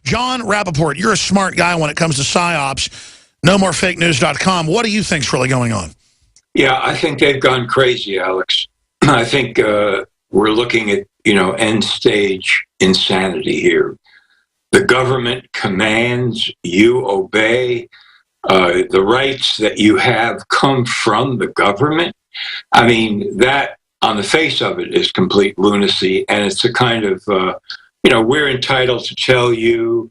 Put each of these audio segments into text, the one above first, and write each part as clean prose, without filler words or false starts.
John Rapoport, you're a smart guy when it comes to PsyOps. NoMoreFakeNews.com. What do you think's really going on? Yeah, I think they've gone crazy, Alex. I think we're looking at, end stage insanity here. The government commands, you obey. The rights that you have come from the government. I mean, that on the face of it is complete lunacy. And it's a kind of, we're entitled to tell you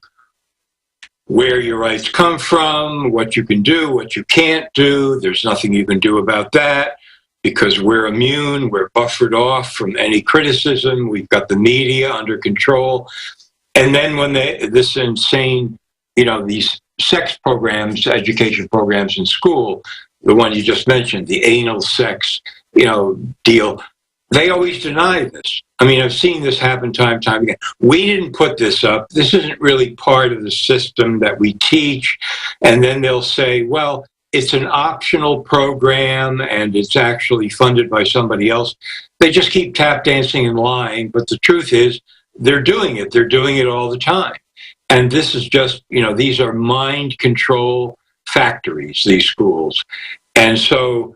where your rights come from, what you can do, what you can't do. There's nothing you can do about that because we're immune. We're buffered off from any criticism. We've got the media under control. And then when this insane, these sex programs, education programs in school, the one you just mentioned, the anal sex, deal, they always deny this. I mean, I've seen this happen time and time again. We didn't put this up. This isn't really part of the system that we teach. And then they'll say, well, it's an optional program and it's actually funded by somebody else. They just keep tap dancing and lying. But the truth is, they're doing it. They're doing it all the time. And this is just, these are mind control factories, these schools. And so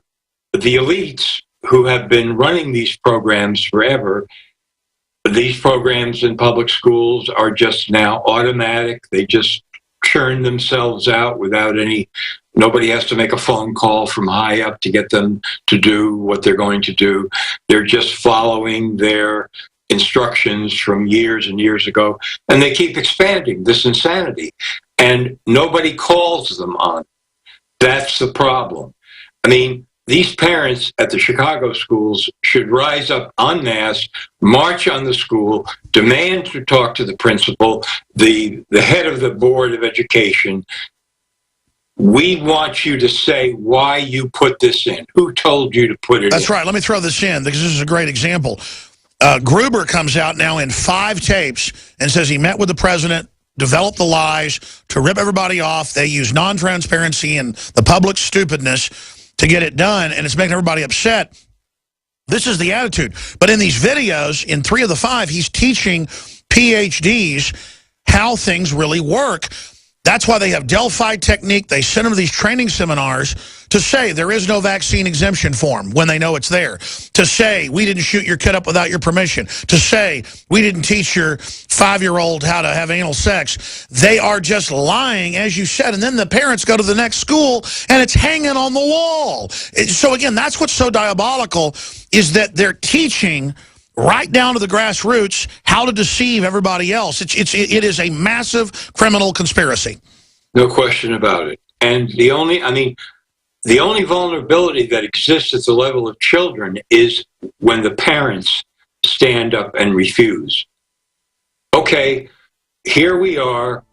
the elites who have been running these programs forever, these programs in public schools are just now automatic. They just churn themselves out without nobody has to make a phone call from high up to get them to do what they're going to do. They're just following their instructions from years and years ago, and they keep expanding this insanity, and nobody calls them on. That's the problem. I mean, these parents at the Chicago schools should rise up en masse, march on the school, demand to talk to the principal, the head of the Board of Education. We want you to say why you put this in. Who told you to put it in? That's right. Let me throw this in because this is a great example. Gruber comes out now in 5 tapes and says he met with the president, developed the lies to rip everybody off. They use non-transparency and the public stupidness to get it done, and it's making everybody upset. This is the attitude. But in these videos, in 3 of the 5, he's teaching PhDs how things really work. That's why they have Delphi technique. They send them to these training seminars to say there is no vaccine exemption form when they know it's there. To say we didn't shoot your kid up without your permission. To say we didn't teach your 5-year-old how to have anal sex. They are just lying, as you said. And then the parents go to the next school and it's hanging on the wall. So again, that's what's so diabolical is that they're teaching right down to the grassroots how to deceive everybody else. It is a massive criminal conspiracy. No question about it. And the only vulnerability that exists at the level of children is when the parents stand up and refuse. Okay, here we are,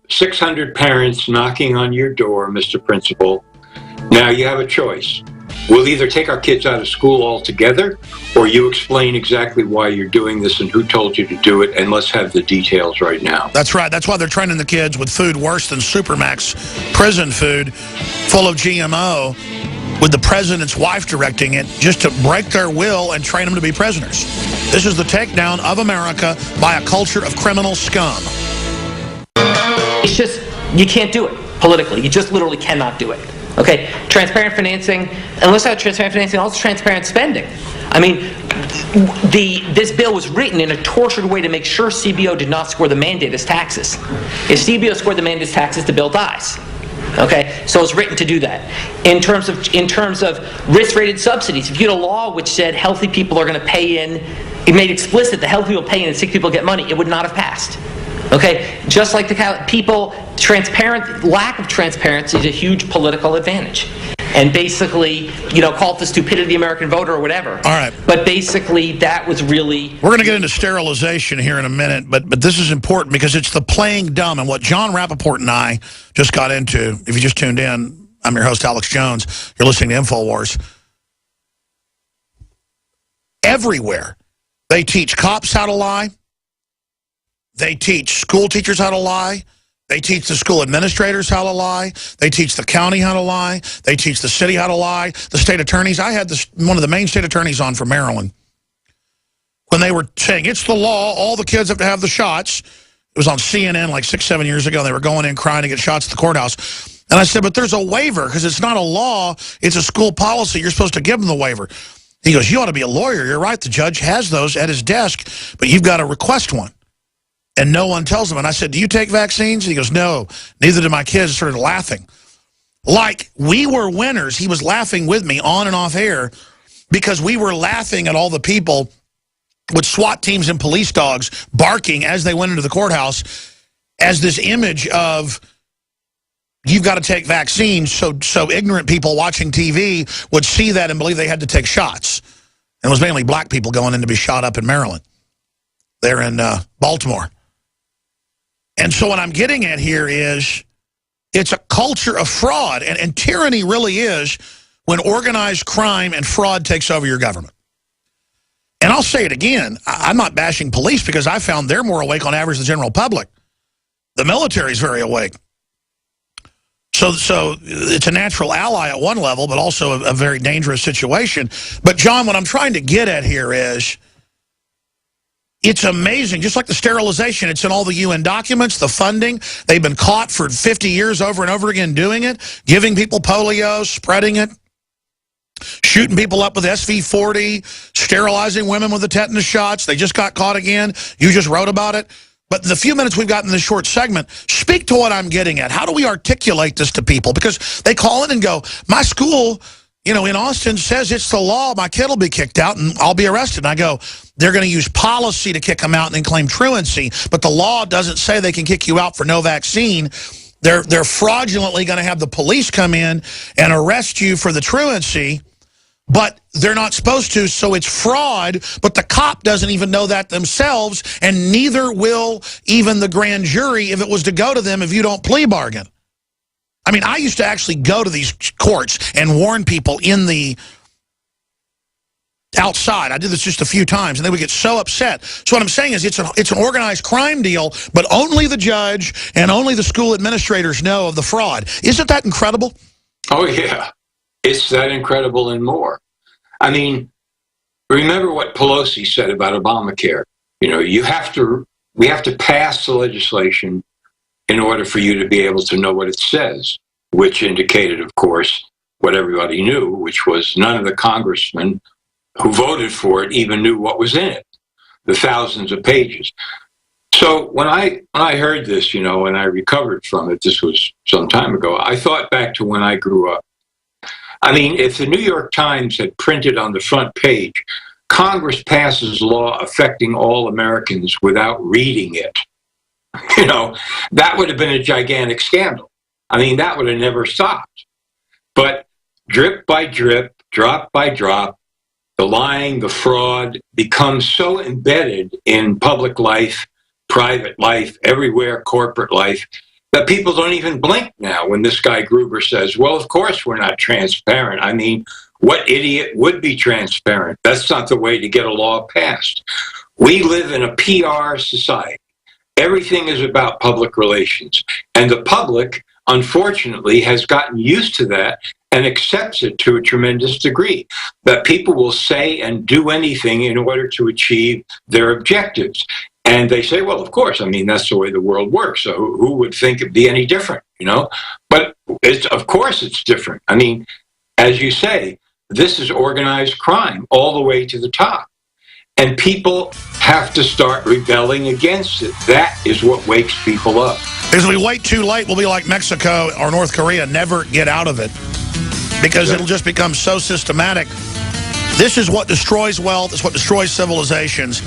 600 parents knocking on your door, Mr. Principal. Now you have a choice. We'll either take our kids out of school altogether, or you explain exactly why you're doing this and who told you to do it, and let's have the details right now. That's right. That's why they're training the kids with food worse than Supermax prison food, full of GMO, with the president's wife directing it, just to break their will and train them to be prisoners. This is the takedown of America by a culture of criminal scum. It's just, you can't do it politically. You just literally cannot do it. Okay, transparent financing, unless I have transparent financing, also transparent spending. I mean, this bill was written in a tortured way to make sure CBO did not score the mandate as taxes. If CBO scored the mandate as taxes, the bill dies. Okay, so it's written to do that. In terms of risk-rated subsidies, if you had a law which said healthy people are going to pay in, it made explicit that healthy people pay in and sick people get money, it would not have passed. Okay, just like the lack of transparency is a huge political advantage. And basically, call it the stupidity of the American voter or whatever. All right. But basically, that was really... We're going to get into sterilization here in a minute, but this is important because it's the playing dumb. And what John Rapoport and I just got into, if you just tuned in, I'm your host, Alex Jones. You're listening to InfoWars. Everywhere, they teach cops how to lie. They teach school teachers how to lie. They teach the school administrators how to lie. They teach the county how to lie. They teach the city how to lie. The state attorneys. I had one of the main state attorneys on from Maryland when they were saying, it's the law, all the kids have to have the shots. was on CNN like 6, 7 years ago. They were going in crying to get shots at the courthouse. And I said, but there's a waiver because it's not a law. It's a school policy. You're supposed to give them the waiver. He goes, you ought to be a lawyer. You're right. The judge has those at his desk, but you've got to request one. And no one tells him. And I said, do you take vaccines? And he goes, no, neither do my kids. Started laughing. Like we were winners. He was laughing with me on and off air because we were laughing at all the people with SWAT teams and police dogs barking as they went into the courthouse as this image of you've got to take vaccines so ignorant people watching TV would see that and believe they had to take shots. And it was mainly black people going in to be shot up in Maryland. They're in Baltimore. And so what I'm getting at here is it's a culture of fraud. And tyranny really is when organized crime and fraud takes over your government. And I'll say it again, I'm not bashing police because I found they're more awake on average than the general public. The military's very awake. So it's a natural ally at one level, but also a very dangerous situation. But John, what I'm trying to get at here is it's amazing, just like the sterilization, it's in all the UN documents, the funding. They've been caught for 50 years over and over again doing it, giving people polio, spreading it, shooting people up with SV-40, sterilizing women with the tetanus shots. They just got caught again. You just wrote about it. But the few minutes we've got in this short segment, speak to what I'm getting at. How do we articulate this to people? Because they call in and go, my school, you know, in Austin says it's the law. My kid will be kicked out and I'll be arrested. And I go, they're going to use policy to kick them out and then claim truancy. But the law doesn't say they can kick you out for no vaccine. They're fraudulently going to have the police come in and arrest you for the truancy. But they're not supposed to, so it's fraud, but the cop doesn't even know that themselves, and neither will even the grand jury if it was to go to them if you don't plea bargain. I mean, I used to actually go to these courts and warn people in the outside. I did this just a few times, and they would get so upset. So what I'm saying is it's an organized crime deal, but only the judge and only the school administrators know of the fraud. Isn't that incredible? Oh, yeah. It's that incredible and more. I mean, remember what Pelosi said about Obamacare. You know, we have to pass the legislation in order for you to be able to know what it says, which indicated, of course, what everybody knew, which was none of the congressmen who voted for it even knew what was in it, the thousands of pages. So when I heard this, you know, and I recovered from it, this was some time ago, I thought back to when I grew up. I mean, if the New York Times had printed on the front page, Congress passes law affecting all Americans without reading it, you know, that would have been a gigantic scandal. I mean, that would have never stopped. But drip by drip, drop by drop, the lying, the fraud becomes so embedded in public life, private life, everywhere, corporate life, that people don't even blink now when this guy Gruber says, well, of course we're not transparent. I mean, what idiot would be transparent? That's not the way to get a law passed. We live in a PR society. Everything is about public relations. And the public, unfortunately, has gotten used to that and accepts it to a tremendous degree, that people will say and do anything in order to achieve their objectives. And they say, well, of course, I mean, that's the way the world works. So who would think it'd be any different, you know? But of course it's different. I mean, as you say, this is organized crime all the way to the top. And people have to start rebelling against it. That is what wakes people up. Because if we wait too late, we'll be like Mexico or North Korea, never get out of it. Because it'll just become so systematic. This is what destroys wealth. It's what destroys civilizations.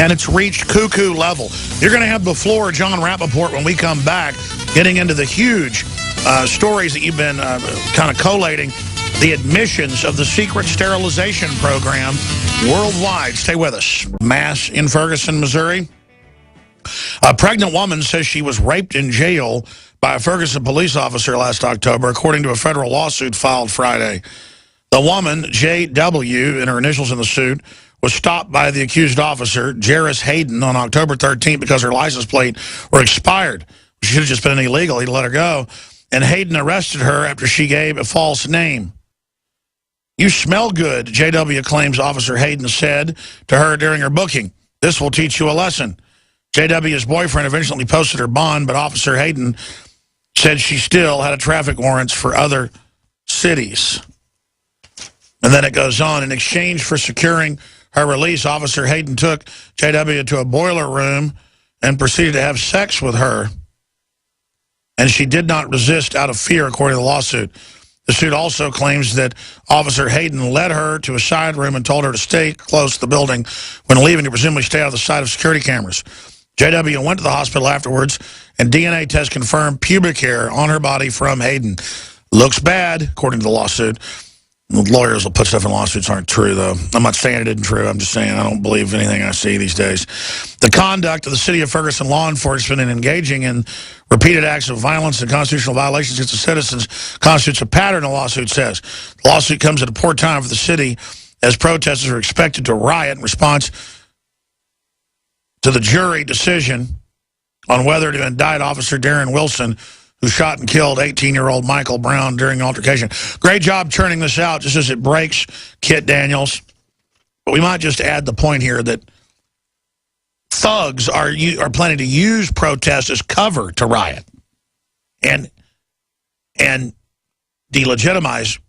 And it's reached cuckoo level. You're going to have before John Rapoport when we come back, getting into the huge stories that you've been kind of collating, the admissions of the secret sterilization program worldwide. Stay with us. Mass in Ferguson, Missouri. A pregnant woman says she was raped in jail by a Ferguson police officer last October, according to a federal lawsuit filed Friday. The woman, J.W., and her initials in the suit, was stopped by the accused officer, Jairus Hayden, on October 13th because her license plate were expired. She should have just been illegal. He'd let her go. And Hayden arrested her after she gave a false name. You smell good, J.W. claims Officer Hayden said to her during her booking. This will teach you a lesson. JW's boyfriend eventually posted her bond, but Officer Hayden said she still had a traffic warrants for other cities. And then it goes on. In exchange for securing her release, Officer Hayden took JW to a boiler room and proceeded to have sex with her. And she did not resist out of fear, according to the lawsuit. The suit also claims that Officer Hayden led her to a side room and told her to stay close to the building when leaving, to presumably stay out of the sight of security cameras. JW went to the hospital afterwards, and DNA tests confirmed pubic hair on her body from Hayden. Looks bad, according to the lawsuit. Lawyers will put stuff in lawsuits aren't true, though. I'm not saying it isn't true. I'm just saying I don't believe anything I see these days. The conduct of the city of Ferguson law enforcement in engaging in repeated acts of violence and constitutional violations against the citizens constitutes a pattern, the lawsuit says. The lawsuit comes at a poor time for the city, as protesters are expected to riot in response to the jury decision on whether to indict Officer Darren Wilson, who shot and killed 18-year-old Michael Brown during an altercation. Great job churning this out just as it breaks, Kit Daniels. But we might just add the point here that thugs are planning to use protests as cover to riot and delegitimize,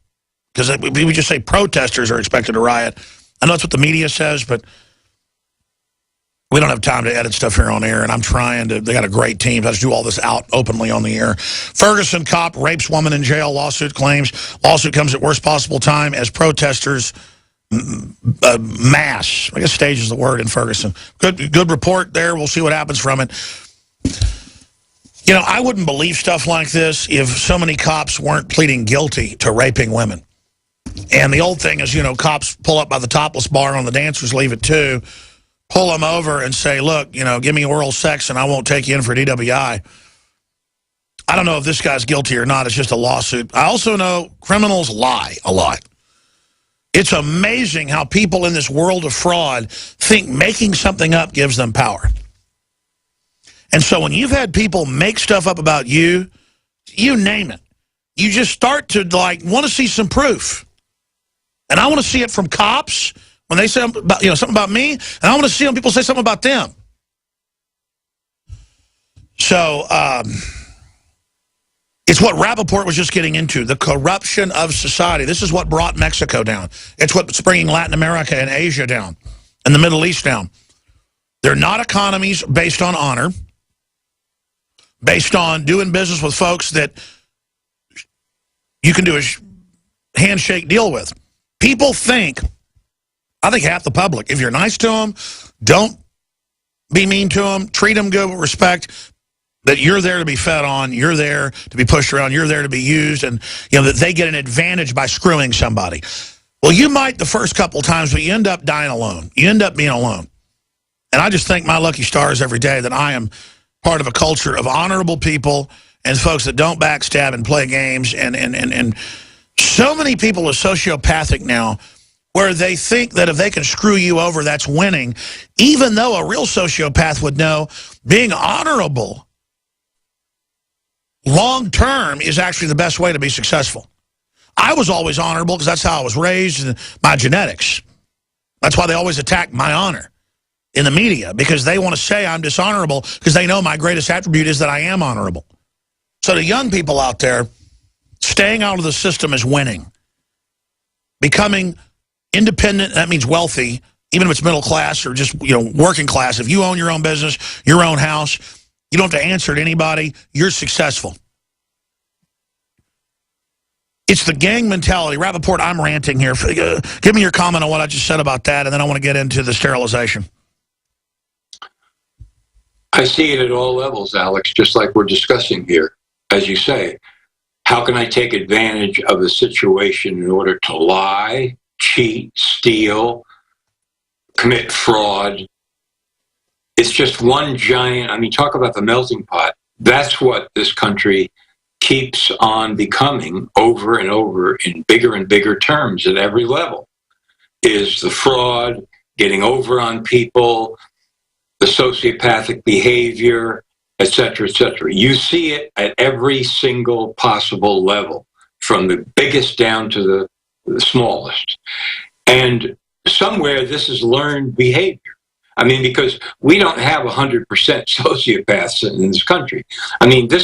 because we just say protesters are expected to riot. I know that's what the media says, but we don't have time to edit stuff here on air, and I'm trying to. They got a great team. Let's do all this out openly on the air. Ferguson cop rapes woman in jail, lawsuit claims. Lawsuit comes at worst possible time as protesters mass. I guess stage is the word in Ferguson. Good report there. We'll see what happens from it. You know, I wouldn't believe stuff like this if so many cops weren't pleading guilty to raping women. And the old thing is, you know, cops pull up by the topless bar on the dancers leave at 2, pull them over and say, look, you know, give me oral sex and I won't take you in for DWI. I don't know if this guy's guilty or not. It's just a lawsuit. I also know criminals lie a lot. It's amazing how people in this world of fraud think making something up gives them power. And so when you've had people make stuff up about you, you name it, you just start to, like, want to see some proof. And I want to see it from cops when they say about, something about me, and I want to see when people say something about them. So it's what Rapoport was just getting into, the corruption of society. This is what brought Mexico down. It's what's bringing Latin America and Asia down, and the Middle East down. They're not economies based on honor, based on doing business with folks that you can do a handshake deal with. People think, I think half the public, if you're nice to them, don't be mean to them, treat them good with respect, that you're there to be fed on, you're there to be pushed around, you're there to be used, and that they get an advantage by screwing somebody. Well, you might the first couple times, but you end up dying alone. You end up being alone. And I just thank my lucky stars every day that I am part of a culture of honorable people and folks that don't backstab and play games. And so many people are sociopathic now, where they think that if they can screw you over, that's winning, even though a real sociopath would know being honorable long-term is actually the best way to be successful. I was always honorable because that's how I was raised, and my genetics. That's why they always attack my honor in the media, because they want to say I'm dishonorable because they know my greatest attribute is that I am honorable. So the young people out there, staying out of the system is winning. Becoming independent, that means wealthy, even if it's middle class or just working class. If you own your own business, your own house, you don't have to answer to anybody, you're successful. It's the gang mentality. Rapoport, I'm ranting here. Give me your comment on what I just said about that, and then I want to get into the sterilization. I see it at all levels, Alex, just like we're discussing here. As you say, how can I take advantage of a situation in order to lie, cheat, steal, commit fraud? It's just one giant, talk about the melting pot. That's what this country keeps on becoming over and over in bigger and bigger terms at every level, is the fraud, getting over on people, the sociopathic behavior, et cetera, et cetera. You see it at every single possible level, from the biggest down to the smallest. And somewhere this is learned behavior. I mean, because we don't have 100% sociopaths in this country. I mean, this